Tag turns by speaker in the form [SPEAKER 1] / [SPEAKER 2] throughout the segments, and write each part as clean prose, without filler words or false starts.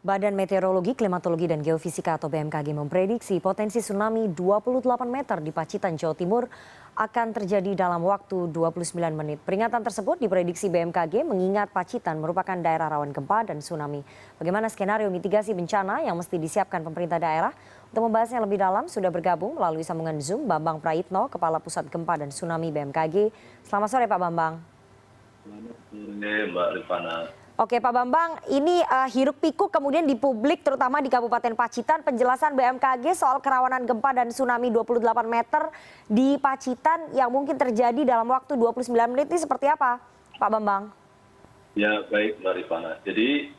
[SPEAKER 1] Badan Meteorologi, Klimatologi, dan Geofisika atau BMKG memprediksi potensi tsunami 28 meter di Pacitan, Jawa Timur akan terjadi dalam waktu 29 menit. Peringatan tersebut diprediksi BMKG mengingat Pacitan merupakan daerah rawan gempa dan tsunami. Bagaimana skenario mitigasi bencana yang mesti disiapkan pemerintah daerah? Untuk membahasnya lebih dalam, sudah bergabung melalui sambungan Zoom Bambang Praitno, Kepala Pusat Gempa dan Tsunami BMKG. Selamat sore Pak Bambang.
[SPEAKER 2] Selamat sore Mbak Rifana.
[SPEAKER 1] Oke Pak Bambang, ini hiruk pikuk kemudian di publik terutama di Kabupaten Pacitan, penjelasan BMKG soal kerawanan gempa dan tsunami 28 meter di Pacitan yang mungkin terjadi dalam waktu 29 menit ini seperti apa Pak Bambang?
[SPEAKER 2] Ya baik Mbak Rifana, jadi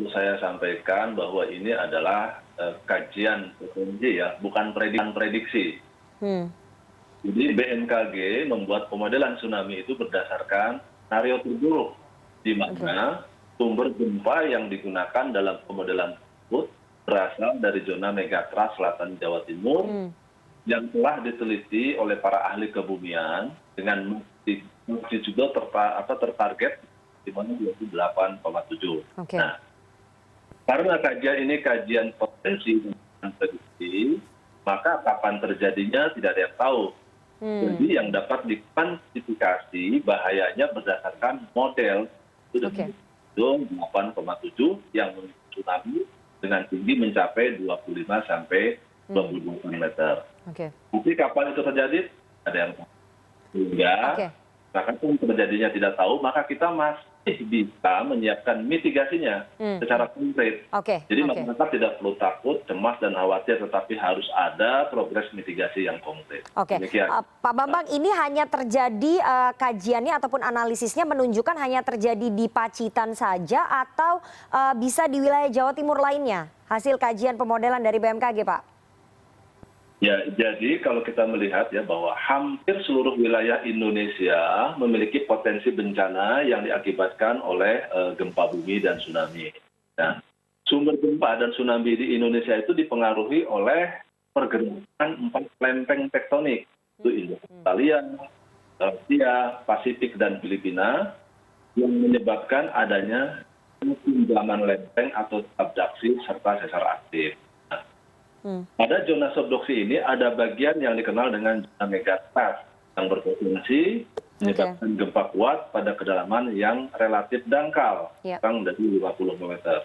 [SPEAKER 2] saya sampaikan bahwa ini adalah kajian potensi ya, bukan prediksi. Jadi BMKG membuat pemodelan tsunami itu berdasarkan skenario terburuk, di mana sumber gempa yang digunakan dalam pemodelan tersebut berasal dari zona megatrust selatan Jawa Timur yang telah diteliti oleh para ahli kebumian dengan magnitudo tertarget di mana 28,7. Nah, karena kajian ini kajian potensi dan prediksi, maka kapan terjadinya tidak ada yang tahu. Jadi yang dapat dikuantifikasi bahayanya berdasarkan model itu dengan 8,7 yang tsunami dengan tinggi mencapai 25 sampai 28 meter. Tapi kapan itu terjadi? Ada yang tahu. Sehingga bahkan terjadinya tidak tahu, maka kita masih bisa menyiapkan mitigasinya secara konkret. Jadi masyarakat tidak perlu takut, cemas dan khawatir, tetapi harus ada progres mitigasi yang konkret.
[SPEAKER 1] Pak Bambang, ini hanya terjadi kajiannya ataupun analisisnya menunjukkan hanya terjadi di Pacitan saja atau bisa di wilayah Jawa Timur lainnya? Hasil kajian pemodelan dari BMKG, Pak.
[SPEAKER 2] Ya, jadi kalau kita melihat ya bahwa hampir seluruh wilayah Indonesia memiliki potensi bencana yang diakibatkan oleh gempa bumi dan tsunami. Nah, sumber gempa dan tsunami di Indonesia itu dipengaruhi oleh pergerakan 4 lempeng tektonik, itu Australia, Asia, Pasifik, dan Filipina, yang menyebabkan adanya pinjaman lempeng atau abduksi serta sesar aktif. Pada zona subduksi ini ada bagian yang dikenal dengan zona megatrust yang berpotensi menyebabkan gempa kuat pada kedalaman yang relatif dangkal, kurang dari 50 meter.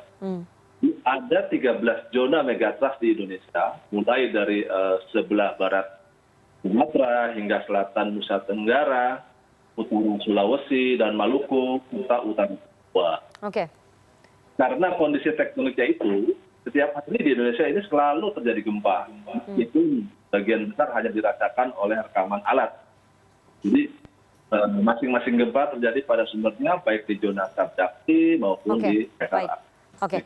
[SPEAKER 2] Ada 13 zona megatrust di Indonesia, mulai dari sebelah barat Sumatera hingga selatan Nusa Tenggara, utara Sulawesi dan Maluku, utara Papua. Karena kondisi tektoniknya itu, setiap hari di Indonesia ini selalu terjadi gempa. Itu bagian besar hanya dirasakan oleh rekaman alat. Jadi masing-masing gempa terjadi pada sumbernya baik di zona subduksi maupun di sesar aktif.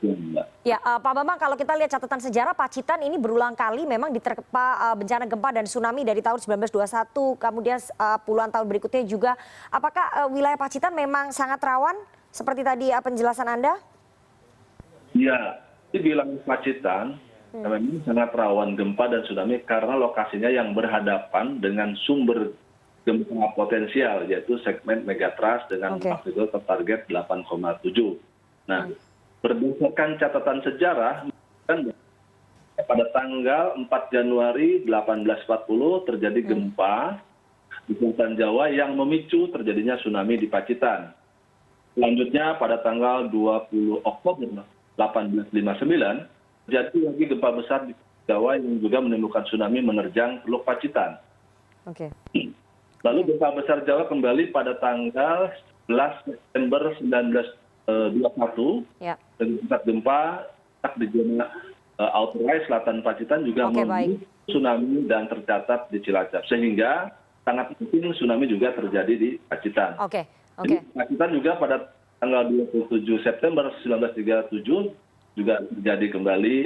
[SPEAKER 1] Ya, Pak Bambang, kalau kita lihat catatan sejarah, Pacitan ini berulang kali memang diterpa bencana gempa dan tsunami dari tahun 1921, kemudian puluhan tahun berikutnya juga. Apakah wilayah Pacitan memang sangat rawan seperti tadi penjelasan Anda?
[SPEAKER 2] Ya. Di wilayah Pacitan memang sangat rawan gempa dan tsunami karena lokasinya yang berhadapan dengan sumber gempa potensial, yaitu segmen megatrust dengan magnitudo tertarget 8,7. Nah, berdasarkan catatan sejarah, pada tanggal 4 Januari 1840 terjadi gempa di Selatan Jawa yang memicu terjadinya tsunami di Pacitan. Selanjutnya pada tanggal 20 Oktober 1859, terjadi lagi gempa besar di Jawa yang juga menimbulkan tsunami menerjang Teluk Pacitan. Lalu gempa besar Jawa kembali pada tanggal 11 September 1921, dan pusat gempa di zona Outer Rise Selatan Pacitan juga memicu tsunami dan tercatat di Cilacap, sehingga sangat mungkin tsunami juga terjadi di Pacitan. Jadi Pacitan juga pada tanggal 27 September 1937 juga terjadi kembali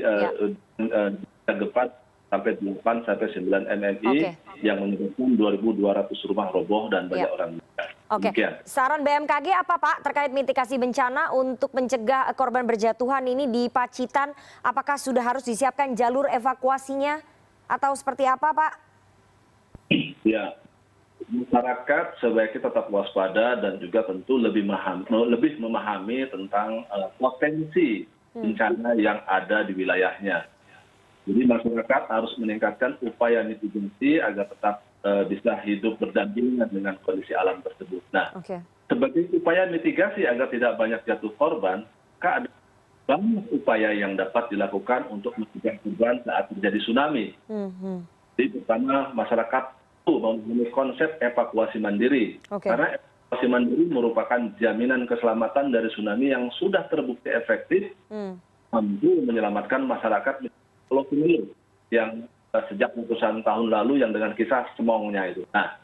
[SPEAKER 2] gempa sampai 8 sampai 9 MMI yang menyebabkan 2.200 rumah roboh dan banyak orang meninggal.
[SPEAKER 1] Saran BMKG apa Pak terkait mitigasi bencana untuk mencegah korban berjatuhan ini di Pacitan? Apakah sudah harus disiapkan jalur evakuasinya atau seperti apa Pak?
[SPEAKER 2] Ya. Masyarakat sebaiknya tetap waspada dan juga tentu lebih memahami tentang potensi bencana yang ada di wilayahnya. Jadi masyarakat harus meningkatkan upaya mitigasi agar tetap bisa hidup berdampingan dengan kondisi alam tersebut. Nah,
[SPEAKER 1] Oke.
[SPEAKER 2] sebagai upaya mitigasi agar tidak banyak jatuh korban, maka ada banyak upaya yang dapat dilakukan untuk mencegah korban saat terjadi tsunami. Jadi pertama, masyarakat perlu mempunyai konsep evakuasi mandiri.
[SPEAKER 1] Oke.
[SPEAKER 2] Karena evakuasi mandiri merupakan jaminan keselamatan dari tsunami yang sudah terbukti efektif mampu menyelamatkan masyarakat Pulau Simelu yang sejak ratusan tahun lalu yang dengan kisah semongnya itu. Nah,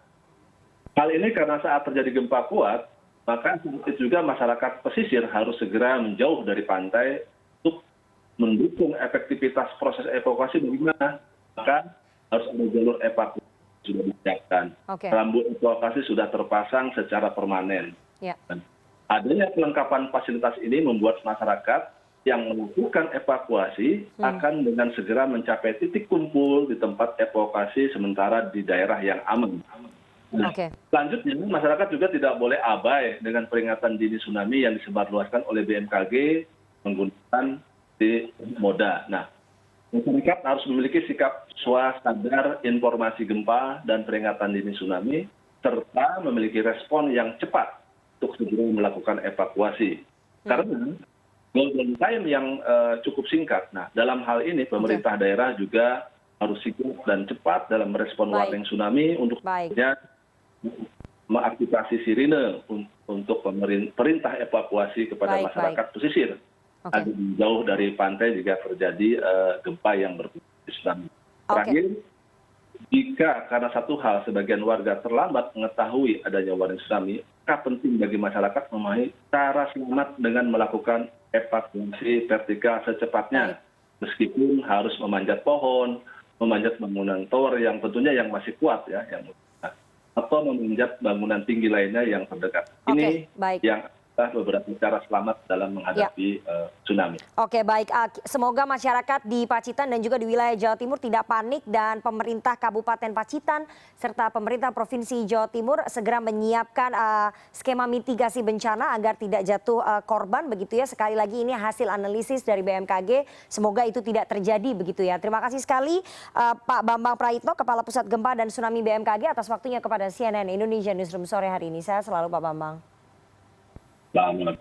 [SPEAKER 2] hal ini karena saat terjadi gempa kuat, maka juga masyarakat pesisir harus segera menjauh dari pantai untuk mendukung efektivitas proses evakuasi bagaimana. Maka harus ada jalur evakuasi sudah disiapkan.
[SPEAKER 1] Oke.
[SPEAKER 2] Rambu evakuasi sudah terpasang secara permanen.
[SPEAKER 1] Ya.
[SPEAKER 2] Dan adanya kelengkapan fasilitas ini membuat masyarakat yang melakukan evakuasi akan dengan segera mencapai titik kumpul di tempat evakuasi sementara di daerah yang aman. Nah,
[SPEAKER 1] Oke.
[SPEAKER 2] selanjutnya masyarakat juga tidak boleh abai dengan peringatan dini tsunami yang disebarluaskan oleh BMKG menggunakan di moda. Nah, masyarakat harus memiliki sikap swasembada informasi gempa dan peringatan dini tsunami serta memiliki respon yang cepat untuk segera melakukan evakuasi. Karena golden time yang cukup singkat. Nah, dalam hal ini pemerintah daerah juga harus sigap dan cepat dalam merespon
[SPEAKER 1] Baik.
[SPEAKER 2] warning tsunami untuk
[SPEAKER 1] Baik.
[SPEAKER 2] mengaktifasi sirine untuk perintah evakuasi kepada
[SPEAKER 1] Baik,
[SPEAKER 2] masyarakat pesisir
[SPEAKER 1] Oke.
[SPEAKER 2] agar jauh dari pantai jika terjadi gempa yang berpotensi tsunami. Terakhir, jika karena satu hal sebagian warga terlambat mengetahui adanya warning tsunami, maka penting bagi masyarakat memahami cara selamat dengan melakukan evakuasi vertikal secepatnya. Meskipun harus memanjat pohon, memanjat bangunan tower yang tentunya yang masih kuat ya, atau memanjat bangunan tinggi lainnya yang terdekat. Ini
[SPEAKER 1] baik.
[SPEAKER 2] yang adalah beberapa cara selamat dalam menghadapi tsunami.
[SPEAKER 1] Oke, baik. Semoga masyarakat di Pacitan dan juga di wilayah Jawa Timur tidak panik dan pemerintah Kabupaten Pacitan serta pemerintah Provinsi Jawa Timur segera menyiapkan skema mitigasi bencana agar tidak jatuh korban begitu ya. Sekali lagi ini hasil analisis dari BMKG. Semoga itu tidak terjadi begitu ya. Terima kasih sekali Pak Bambang Praitno, Kepala Pusat Gempa dan Tsunami BMKG atas waktunya kepada CNN Indonesia Newsroom sore hari ini. Saya selalu Pak Bambang.
[SPEAKER 2] Selamat.